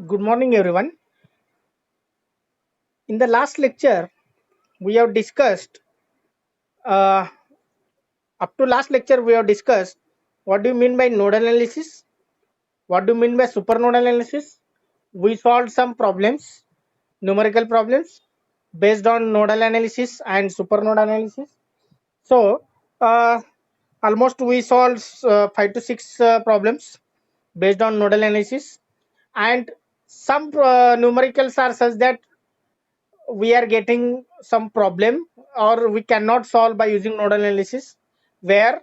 Good morning, everyone. In the last lecture, we have discussed, uh, up to last lecture, we have discussed what do you mean by nodal analysis? What do you mean by supernodal analysis? We solved some problems, numerical problems, based on nodal analysis and supernodal analysis. So, uh, almost we solved 5 to 6 problems based on nodal analysis, and some numericals are such that we are getting some problem or we cannot solve by using nodal analysis, where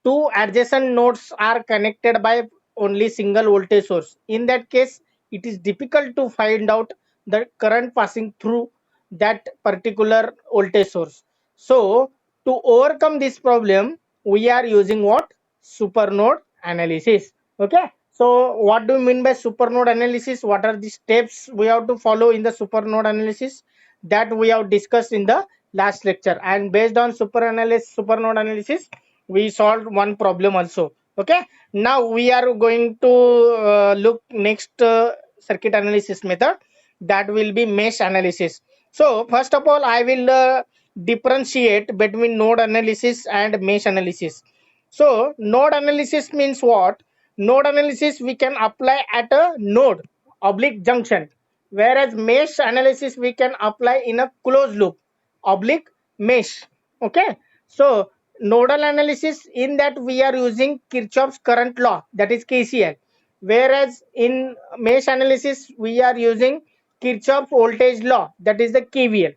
two adjacent nodes are connected by only single voltage source. In that case, it is difficult to find out the current passing through that particular voltage source. So to overcome this problem, we are using what? Supernode analysis. Okay, so what do you mean by supernode analysis? What are the steps we have to follow in the supernode analysis? That we have discussed in the last lecture, and based on supernode analysis, we solved one problem also. Okay, now we are going to look next circuit analysis method, that will be mesh analysis. So first of all, I will differentiate between node analysis and mesh analysis. So node analysis means what? Node analysis we can apply at a node oblique junction, whereas mesh analysis we can apply in a closed loop oblique mesh. Okay, so nodal analysis, in that we are using Kirchhoff's current law, that is KCL, whereas in mesh analysis we are using Kirchhoff voltage law, that is the KVL.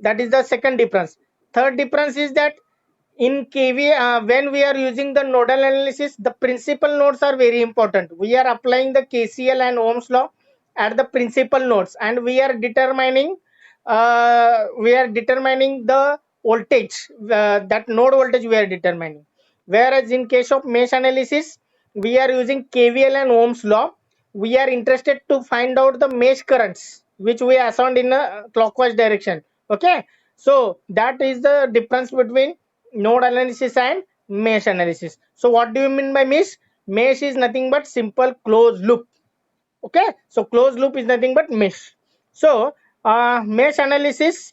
That is the second difference. Third difference is that in KV, when we are using the nodal analysis, the principal nodes are very important. We are applying the KCL and Ohm's law at the principal nodes, and we are determining the voltage, that node voltage we are determining. Whereas in case of mesh analysis, we are using KVL and Ohm's law. We are interested to find out the mesh currents which we assigned in a clockwise direction. Okay, so that is the difference between node analysis and mesh analysis. So what do you mean by mesh? Mesh is nothing but simple closed loop. Okay, so closed loop is nothing but mesh. So mesh analysis,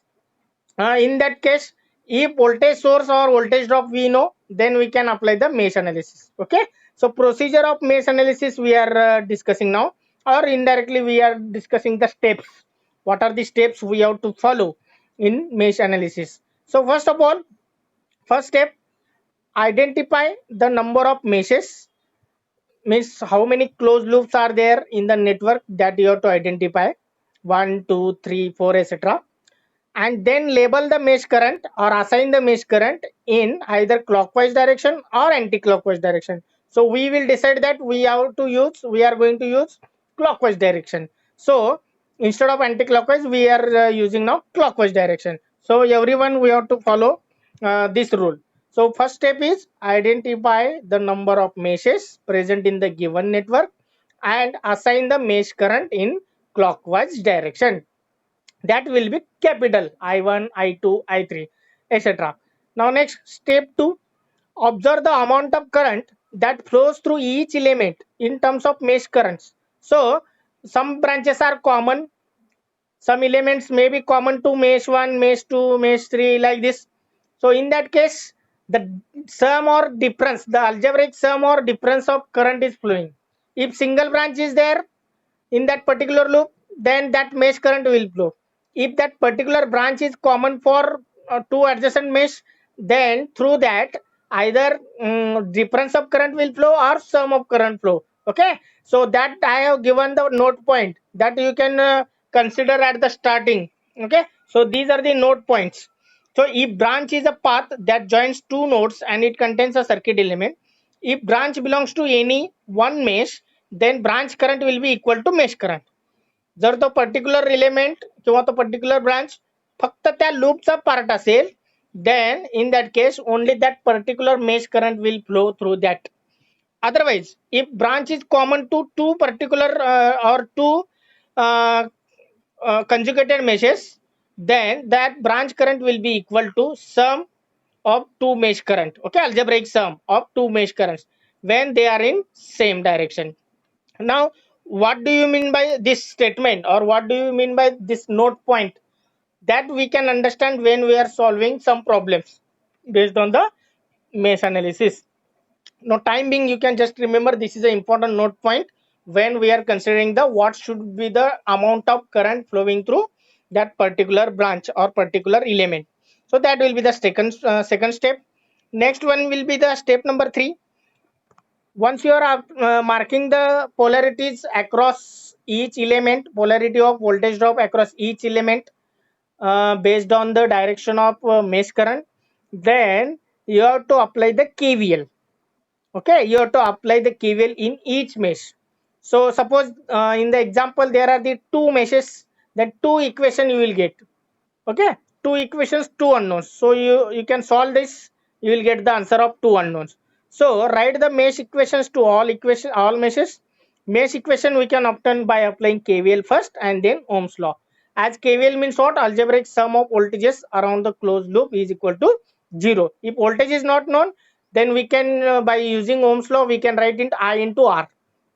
in that case, if voltage source or voltage drop we know, then we can apply the mesh analysis. Okay, so procedure of mesh analysis we are discussing now, or indirectly we are discussing the steps. What are the steps we have to follow in mesh analysis? So first of all, first step, identify the number of meshes, means how many closed loops are there in the network, that you have to identify, 1 2 3 4 etc. And then label the mesh current or assign the mesh current in either clockwise direction or anti-clockwise direction. So we will decide that we are going to use clockwise direction. So instead of anti-clockwise, we are using now clockwise direction. So everyone, we have to follow this rule. So first step is identify the number of meshes present in the given network and assign the mesh current in clockwise direction. That will be capital I1, I2, I3, etc. Now next, step 2, observe the amount of current that flows through each element in terms of mesh currents. So some branches are common, some elements may be common to mesh 1, mesh 2, mesh 3, like this. So in that case, the sum or difference, the algebraic sum or difference of current is flowing. If single branch is there in that particular loop, then that mesh current will flow. If that particular branch is common for two adjacent mesh, then through that either difference of current will flow or sum of current flow. Okay, so that I have given the note point that you can consider at the starting. Okay, so these are the note points. So if branch is a path that joins two nodes and it contains a circuit element, if branch belongs to any one mesh, then branch current will be equal to mesh current. जर तो particular element किंवा तो particular branch फक्त त्या लूपचा part असेल, then in that case only that particular mesh current will flow through that. Otherwise, if branch is common to two particular or two uh, conjugated meshes, then that branch current will be equal to sum of two mesh current. Okay, algebraic sum of two mesh currents when they are in same direction. Now what do you mean by this statement, or what do you mean by this note point? That we can understand when we are solving some problems based on the mesh analysis. Now time being, you can just remember this is an important note point when we are considering the what should be the amount of current flowing through that particular branch or particular element. So that will be the second step. Next one will be the step number 3. Once you are marking the polarities across each element, polarity of voltage drop across each element based on the direction of mesh current, then you have to apply the KVL. Okay, you have to apply the KVL in each mesh. So suppose in the example there are the two meshes, then two equation you will get. Okay, two equations, two unknowns. So you can solve this, you will get the answer of two unknowns. So write the mesh equations to all meshes. Mesh equation we can obtain by applying KVL first and then Ohm's law. As KVL means what? Algebraic sum of voltages around the closed loop is equal to 0. If voltage is not known, then we can by using Ohm's law we can write it I into R.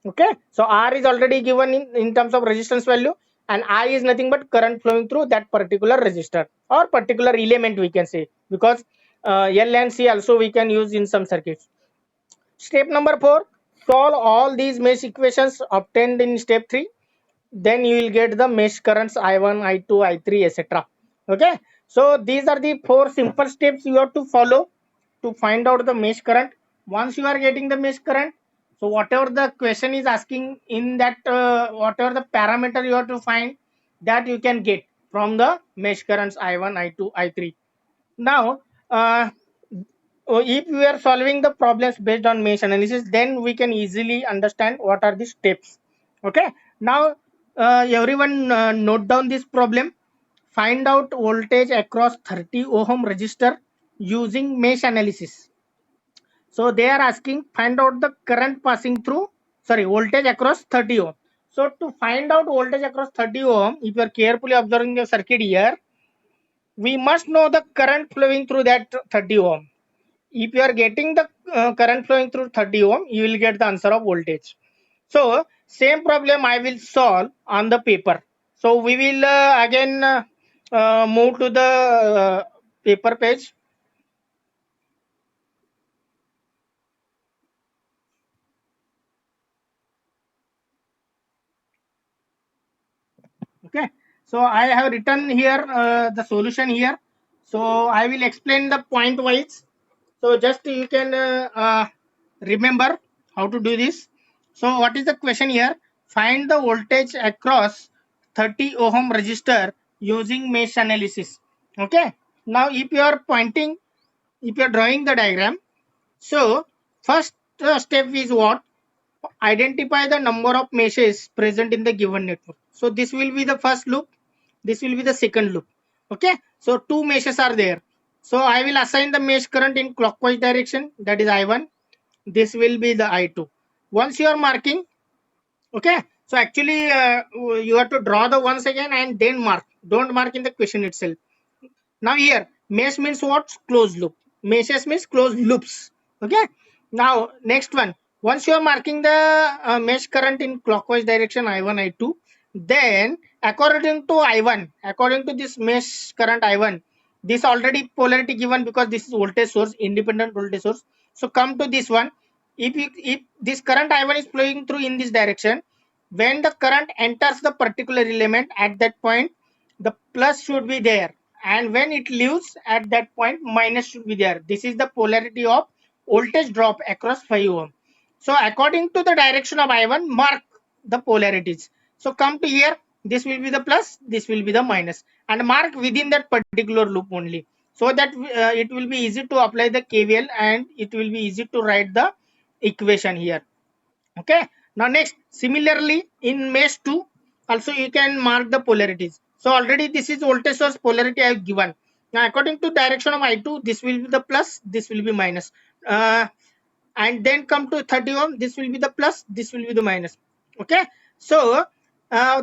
Okay, so R is already given in terms of resistance value, and I is nothing but current flowing through that particular resistor or particular element, we can say, because L and C also we can use in some circuits. Step number 4, solve all these mesh equations obtained in step 3. Then you will get the mesh currents I1, I2, I3, etc. Okay, so these are the 4 simple steps you have to follow to find out the mesh current. Once you are getting the mesh current, so whatever the question is asking in that whatever the parameter you have to find, that you can get from the mesh currents I1, I2, I3. Now if we are solving the problems based on mesh analysis, then we can easily understand what are the steps. Okay, now everyone note down this problem. Find out voltage across 30 ohm resistor using mesh analysis. So they are asking find out the current passing through, sorry, voltage across 30 ohm. So to find out voltage across 30 ohm, if you are carefully observing the circuit here, we must know the current flowing through that 30 ohm. If you are getting the current flowing through 30 ohm, you will get the answer of voltage. So same problem I will solve on the paper. So we will again move to the paper page. Okay, so I have written here the solution here. So I will explain the point wise. So just you can remember how to do this. So what is the question here? Find the voltage across 30 ohm resistor using mesh analysis. Okay. Now if you are pointing, if you are drawing the diagram, so first step is what? Identify the number of meshes present in the given network. So this will be the first loop. This will be the second loop. Okay. So two meshes are there. So I will assign the mesh current in clockwise direction, that is I1. This will be the I2. Once you are marking, okay. So actually you have to draw the once again and then mark. Don't mark in the question itself. Now here mesh means what? Closed loop. Meshes means closed loops. Okay. Now next one. Once you are marking the mesh current in clockwise direction I1, I2, then according to I1, according to this mesh current I1, this already polarity given because this is voltage source, independent voltage source. So come to this one. If this current I1 is flowing through in this direction, when the current enters the particular element at that point, the plus should be there, and when it leaves at that point, minus should be there. This is the polarity of voltage drop across 5 ohm. So according to the direction of I1, mark the polarities. So come to here, this will be the plus, this will be the minus, and mark within that particular loop only, so that it will be easy to apply the KVL and it will be easy to write the equation here. Okay, now next, similarly in mesh 2 also you can mark the polarities. So already this is voltage source polarity I have given. Now according to direction of I2, this will be the plus, this will be minus, and then come to 30 ohm, this will be the plus, this will be the minus. Okay, so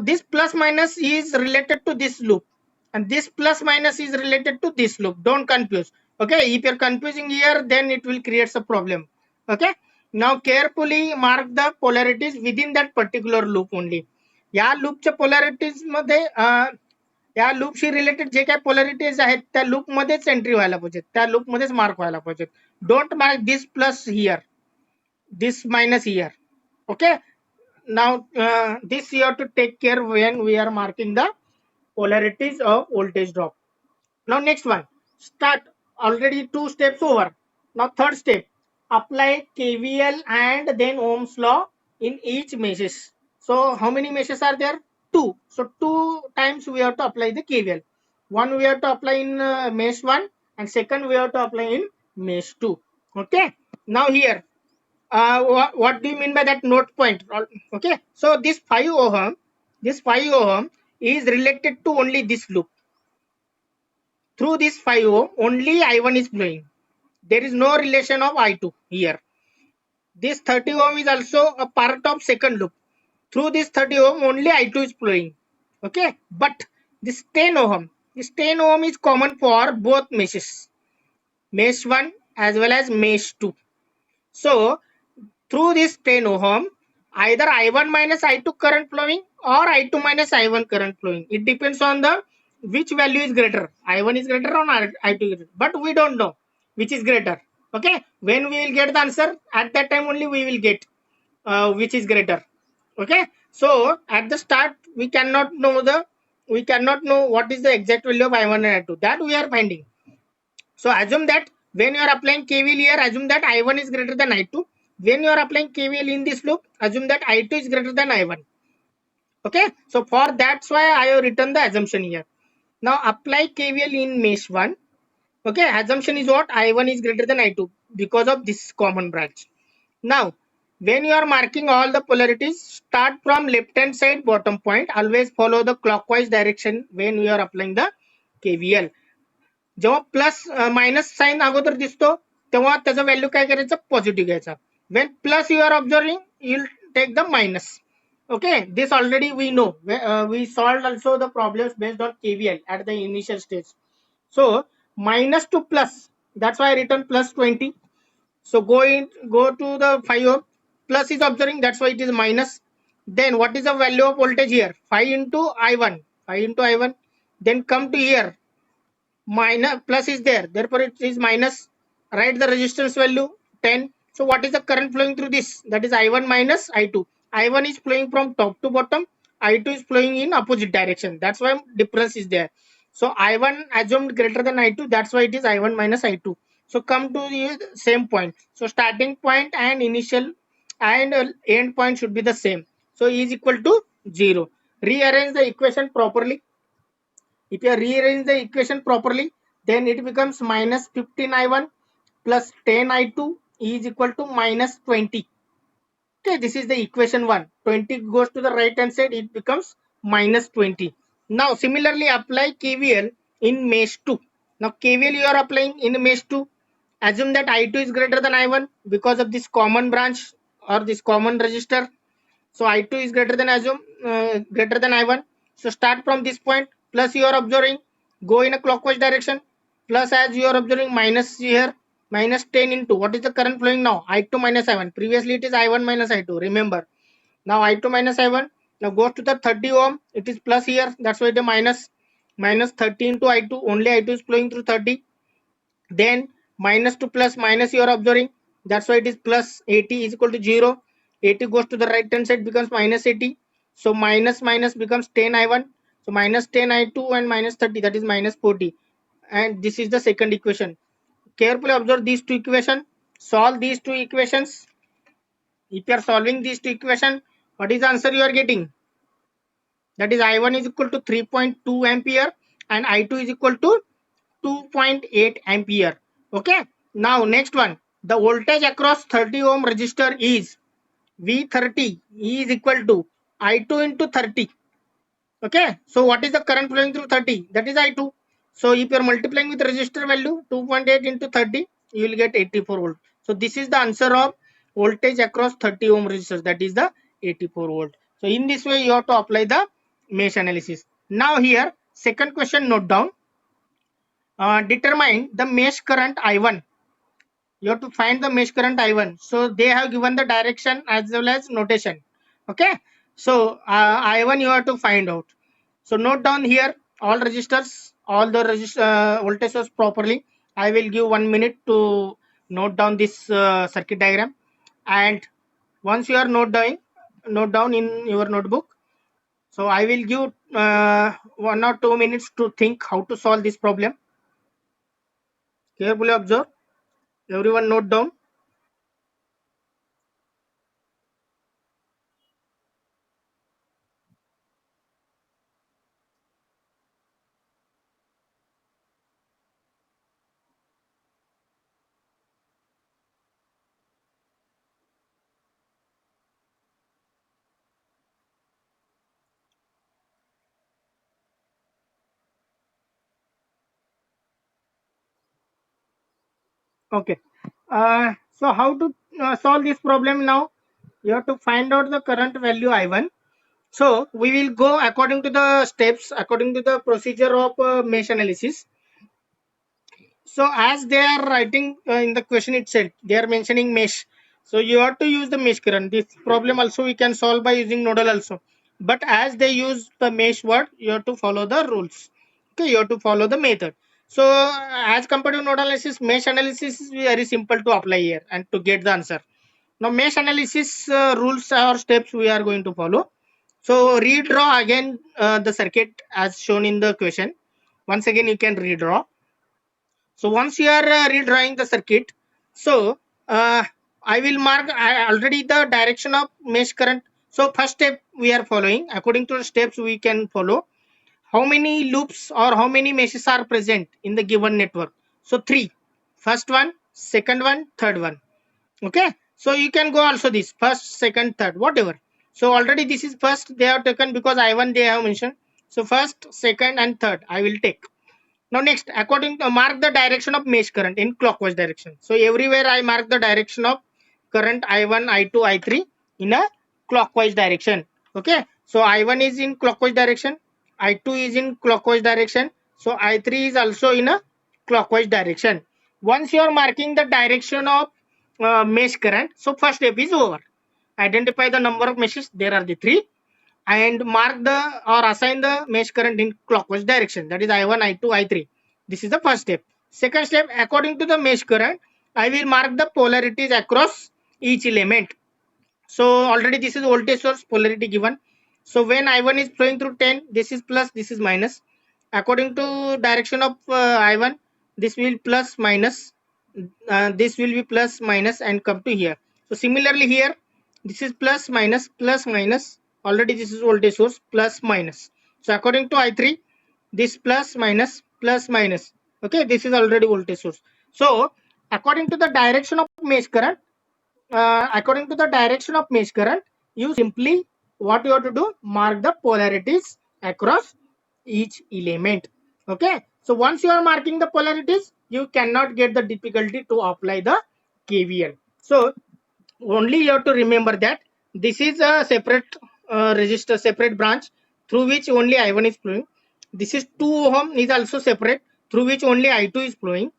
this plus minus is related to this loop, and this plus minus is related to this loop. Don't confuse. Okay, if you're confusing here, then it will create a problem. Okay, Now carefully mark the polarities within that particular loop only. या लूपच्या polarities मध्ये या लूपशी related जे काही polarities आहेत त्या loop मध्येच entry व्हायला पाहिजे, त्या लूप मध्येच मार्क व्हायला पाहिजे. Don't mark this plus here, this minus here. Okay, now this you have to take care when we are marking the polarities of voltage drop. Now next one, start. Already 2 steps over. Now third step, apply KVL and then Ohm's law in each meshes. So how many meshes are there? 2. So 2 times we have to apply the KVL. One we have to apply in mesh 1 and second we have to apply in mesh 2. Okay, now here what do you mean by that node point? Okay, so this 5 ohm is related to only this loop. Through this 5 ohm only I1 is flowing. There is no relation of I2 here. This 30 ohm is also a part of second loop. Through this 30 ohm only I2 is flowing. Okay, but this 10 ohm is common for both meshes, mesh 1 as well as mesh 2. So through this 10 ohm, either I1 minus I2 current flowing or I2 minus I1 current flowing. It depends on the which value is greater. I1 is greater or I2 is greater. But we don't know which is greater. Okay, when we will get the answer, at that time only we will get which is greater. Okay, so at the start we cannot know what is the exact value of I1 and I2. That we are finding. So assume that when you are applying KVL here, assume that I1 is greater than I2. When you are applying KVL in this loop, assume that I2 is greater than I1. Okay, so for that's why I have written the assumption here. Now apply KVL in mesh 1. Okay, assumption is what? I1 is greater than I2 because of this common branch. Now when you are marking all the polarities, start from left hand side bottom point. Always follow the clockwise direction when you are applying the KVL. जेव्हा plus minus sign अगोदर दिसतो तेव्हा त्याचा value काय करायचं? Positive घ्यायचा. When plus you are observing you will take the minus. Okay, this already we know. We solved also the problems based on KVL at the initial stage. So minus to plus, that's why I written plus 20. So go to the 5 ohm, plus is observing, that's why it is minus. Then what is the value of voltage here? 5 into I1, 5 into I1. Then come to here, minus plus is there, therefore it is minus. Write the resistance value 10. So what is the current flowing through this? That is I1 minus I2. I1 is flowing from top to bottom, I2 is flowing in opposite direction, that's why difference is there. So I1 assumed greater than I2, that's why it is I1 minus I2. So come to the same point. So starting point and initial and end point should be the same. So E is equal to 0. Rearrange the equation properly. If you rearrange the equation properly, then it becomes minus 15 I1 plus 10 I2 is equal to minus 20. Okay, this is the equation 1. 20 goes to the right hand side, it becomes minus 20. Now similarly apply KVL in mesh 2. Now KVL you are applying in mesh 2. Assume that I2 is greater than I1 because of this common branch or this common resistor. So I2 is greater than greater than I1. So start from this point, plus you are observing, go in a clockwise direction, plus as you are observing minus here, minus 10 into what is the current flowing now? I2 minus I1. Previously it is I1 minus I2. Remember. Now I2 minus I1. Now goes to the 30 ohm. It is plus here. That's why it is minus. Minus 30 into I2. Only I2 is flowing through 30. Then minus to plus minus you are observing, that's why it is plus. 80 is equal to 0. 80 goes to the right hand side, becomes minus 80. So minus minus becomes 10 I1. So minus 10 I2 and minus 30, that is minus 40. And this is the second equation. Carefully observe these two equations. Solve these two equations. If you are solving these two equations, what is the answer you are getting? That is I1 is equal to 3.2 ampere and I2 is equal to 2.8 ampere. Okay, now next one, the voltage across 30 ohm resistor is V30 is equal to I2 into 30. Okay, so what is the current flowing through 30? That is I2. So if you are multiplying with resistor value 2.8 into 30, you will get 84 volt. So this is the answer of voltage across 30 ohm resistors, that is the 84 volt. So in this way you have to apply the mesh analysis. Now here second question, note down. Determine the mesh current I1 You have to find the mesh current I1. So they have given the direction as well as notation. Okay. So I1 you have to find out. So note down here all registers, all the voltage source properly. I will give 1 minute to note down this circuit diagram. And once you are note down in your notebook. So I will give 1 or 2 minutes to think how to solve this problem. Carefully observe. Everyone note down. Okay. So how to solve this problem now? You have to find out the current value I1. So we will go according to the steps, according to the procedure of mesh analysis. So as they are writing in the question itself, they are mentioning mesh. So you have to use the mesh current. This problem also we can solve by using nodal also. But as they use the mesh word, you have to follow the rules. Okay, you have to follow the method. So as compared to nodal analysis, mesh analysis is very simple to apply here and to get the answer. Now mesh analysis rules or steps we are going to follow. So redraw again the circuit as shown in the question. Once again you can redraw. So once you are redrawing the circuit, so I will mark already the direction of mesh current. So first step we are following. According to the steps we can follow. How many loops or how many meshes are present in the given network? So three. First one, second one, third one. Okay. So you can go also this first, second, third, whatever. So already this is first they have taken because I1 they have mentioned. So first, second, and third I will take. Now next, according to mark the direction of mesh current in clockwise direction. So everywhere I mark the direction of current I1, I2, I3 in a clockwise direction. Okay. So I1 is in clockwise direction, I2 is in clockwise direction. So I3 is also in a clockwise direction. Once you are marking the direction of mesh current, so first step is over. Identify the number of meshes. There are the three and mark the or assign the mesh current in clockwise direction, that is I1, I2, I3. This is the first step. Second step, according to the mesh current I will mark the polarities across each element. So already this is voltage source polarity given. So when I1 is flowing through 10, this is plus, this is minus. According to direction of I1, this will plus minus, this will be plus minus and come to here. So similarly here, this is plus minus plus minus. Already this is voltage source plus minus. So according to I3, this plus minus. Okay, this is already voltage source. So according to the direction of mesh current, according to the direction of mesh current, you simply what you have to do, mark the polarities across each element. Okay. So once you are marking the polarities, you cannot get the difficulty to apply the KVL. So only you have to remember that this is a separate resistor, separate branch through which only I1 is flowing. This is 2 ohm is also separate through which only I2 is flowing.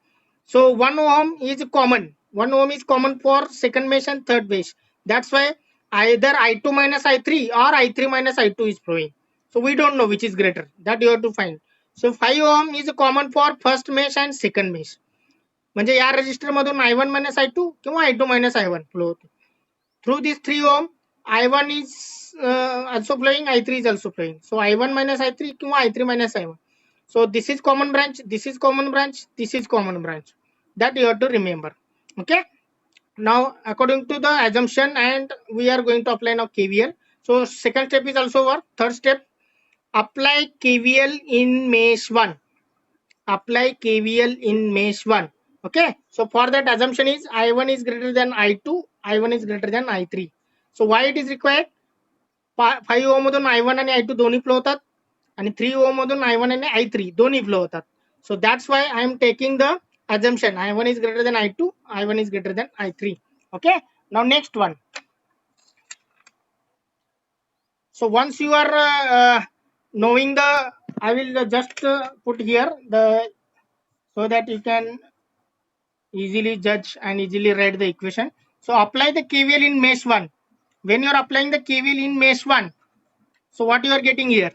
So 1 ohm is common. 1 ohm is common for second mesh and third mesh. That's why either I2 minus I3 or I3 minus I2 is flowing. So we don't know which is greater. That you have to find. So 5 ohm is common for first mesh and second mesh. म्हणजे या resistor मधून I1 minus I2 किंवा I2 minus I1 flow होतो. Through this 3 ohm, I1 is also flowing, I3 is also flowing. So I1 minus I3 किंवा I3 minus I1. So this is common branch, this is common branch, this is common branch. That you have to remember. Okay. Now according to the assumption, and we are going to apply now KVL. So second step is also over. Third step, apply KVL in mesh 1. Apply KVL in mesh 1. Okay. So for that assumption is I1 is greater than I2, I1 is greater than I3. So why it is required? 5 ओम मधून I1 आणि I2 दोन्ही flow होतात आणि 3 ओम मधून I1 आणि I3 दोन्ही flow होतात. So that's why I am taking the assumption I1 is greater than I2, I1 is greater than I3. Okay. Now next one. So once you are knowing the, I will just put here the, so that you can easily judge and easily write the equation. So apply the KVL in mesh 1. When you are applying the KVL in mesh 1, so what you are getting here?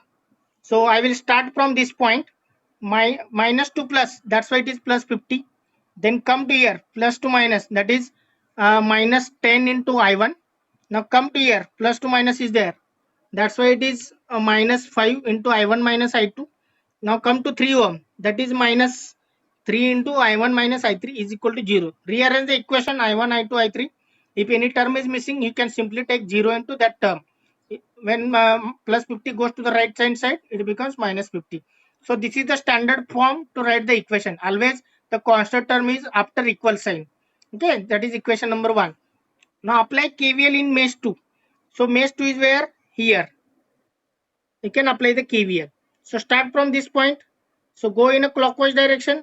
So I will start from this point, my minus to plus, that's why it is plus 50. Then come to here, plus to minus, that is minus 10 into I1. Now come to here, plus to minus is there, that's why it is minus 5 into I1 minus I2. Now come to 3 ohm, that is minus 3 into I1 minus I3 is equal to 0. Rearrange the equation I1, I2, I3. If any term is missing, you can simply take 0 into that term. When plus 50 goes to the right hand side, it becomes minus 50. So this is the standard form to write the equation. Always the constant term is after equal sign. Okay, that is equation number 1. Now apply KVL in mesh 2. So mesh 2 is where? Here. You can apply the KVL. So start from this point. So go in a clockwise direction.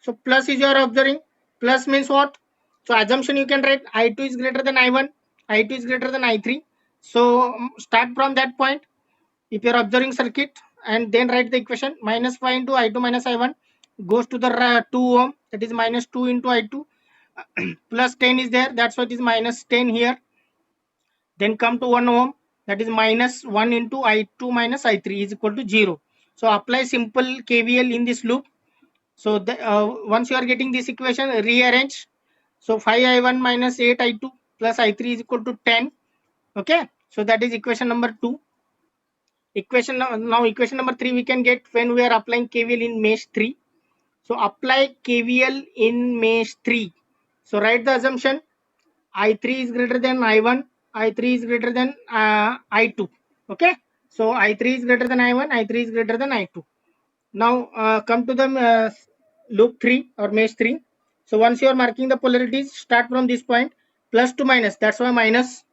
So plus is your observing. Plus means what? So assumption you can write I2 is greater than I1. I2 is greater than I3. So start from that point. If you are observing circuit and then write the equation minus 5 into I2 minus I1 goes to the 2 ohm, that is minus 2 into I2 plus 10 is there, that's why it is minus 10 here. Then come to 1 ohm, that is minus 1 into I2 minus I3 is equal to 0. So apply simple KVL in this loop. So once you are getting this equation, rearrange. So 5I1 minus 8I2 plus I3 is equal to 10. Okay, so that is equation number 2. Equation now equation number 3 we can get when we are applying KVL in mesh 3. So apply KVL in mesh 3. So write the assumption I3 is greater than I1, I3 is greater than I2. Okay, so I3 is greater than I1, I3 is greater than I2. Now come to the loop 3 or mesh 3. So once you are marking the polarities, start from this point, plus to minus, that's why minus,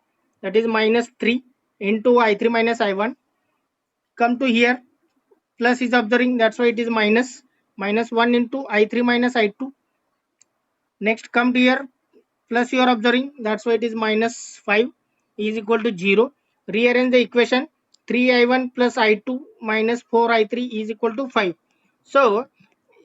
that is minus 3 into I3 minus I1. Come to here, plus is observing, that's why it is minus 1 into I3 minus I2. Next come to here, plus you are observing, that's why it is minus 5 is equal to 0. Rearrange the equation, 3I1 plus I2 minus 4I3 is equal to 5. So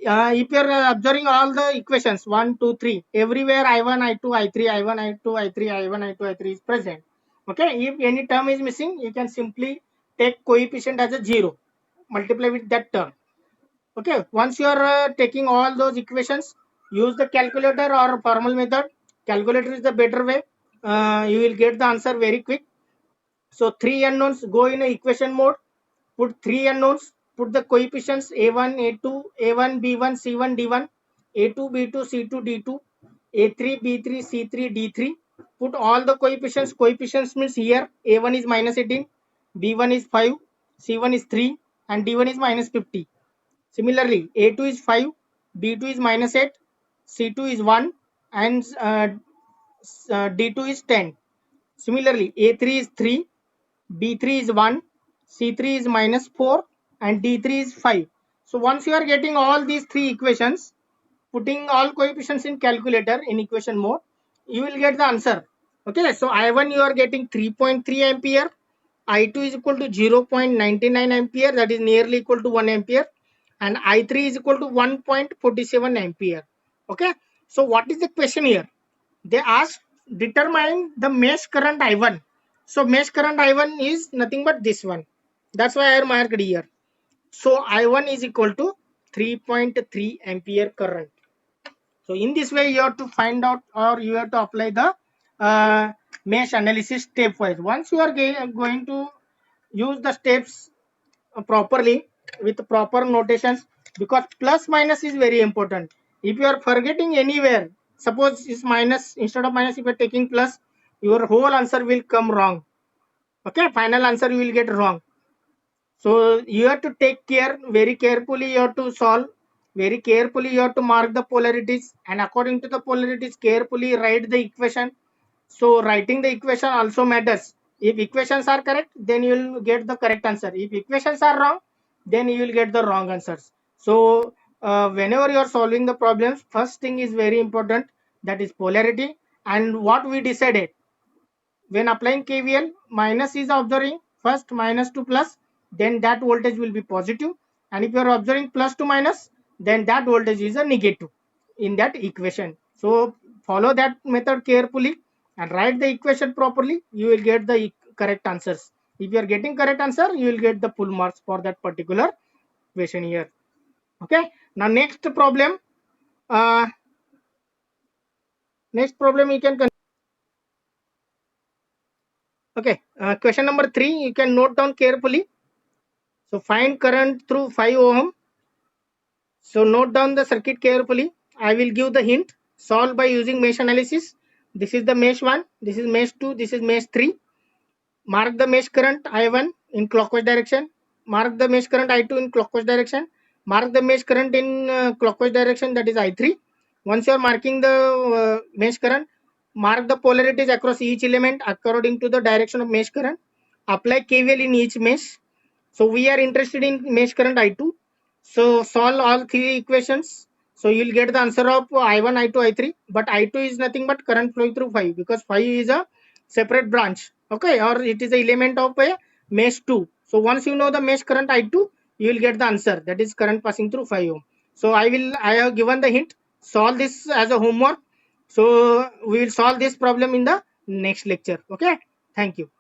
if you are observing all the equations 1, 2, 3, everywhere I1, I2, I3, I1, I2, I3, I1, I2, I3 is present. Okay, if any term is missing, you can simply take coefficient as a 0, multiply with that term. Okay, once you are taking all those equations, use the calculator or formal method. Calculator is the better way. You will get the answer very quick. So three unknowns, go in a equation mode. Put three unknowns. Put the coefficients a1, a2, a1, b1, c1, d1, a2, b2, c2, d2, a3, b3, c3, d3. Put all the coefficients. Coefficients means here a1 is minus 18, b1 is 5, c1 is 3, and d1 is minus 50. Similarly, A2 is 5, B2 is minus 8, C2 is 1, and D2 is 10. Similarly, A3 is 3, B3 is 1, C3 is minus 4, and D3 is 5. So once you are getting all these three equations, putting all coefficients in calculator in equation mode, you will get the answer. Okay, so I1 you are getting 3.3 ampere, I2 is equal to 0.99 ampere, that is nearly equal to 1 ampere, and I3 is equal to 1.47 ampere. Okay, so what is the question here? They asked determine the mesh current I1. So mesh current I1 is nothing but this one. That's why I marked here. So I1 is equal to 3.3 ampere current. So in this way, you have to find out or you have to apply the mesh analysis stepwise. Once you are going to use the steps properly with proper notations, because plus minus is very important. If you are forgetting anywhere, suppose is minus, instead of minus if you are taking plus, your whole answer will come wrong. Okay, final answer you will get wrong. So you have to take care very carefully. You have to solve very carefully. You have to mark the polarities, and according to the polarities, carefully write the equation. So writing the equation also matters. If equations are correct, then you will get the correct answer. If equations are wrong, then you will get the wrong answers. So whenever you are solving the problems, first thing is very important, that is polarity. And what we decided when applying KVL, minus is observing first minus to plus, then that voltage will be positive. And if you are observing plus to minus, then that voltage is a negative in that equation. So follow that method carefully and write the equation properly. You will get the correct answers. If you are getting correct answer, you will get the full marks for that particular question here. Okay. Now next problem. Uh, Next problem you can. Okay. Question number 3. You can note down carefully. So find current through 5 ohm. So note down the circuit carefully. I will give the hint. Solve by using mesh analysis. This is the mesh 1. This is mesh 2. This is mesh 3. Mark the mesh current I1 in clockwise direction. Mark the mesh current I2 in clockwise direction. Mark the mesh current in clockwise direction, that is I3. Once you are marking the mesh current, mark the polarities across each element according to the direction of mesh current. Apply KVL in each mesh. So we are interested in mesh current I2. So solve all three equations. So you will get the answer of I1, I2, I3. But I2 is nothing but current flowing through 5 because 5 is a separate branch. Okay, or it is a element of a mesh 2. So once you know the mesh current I2, you will get the answer, that is current passing through 5 ohm. So I have given the hint. Solve this as a homework. So we will solve this problem in the next lecture. Okay, thank you.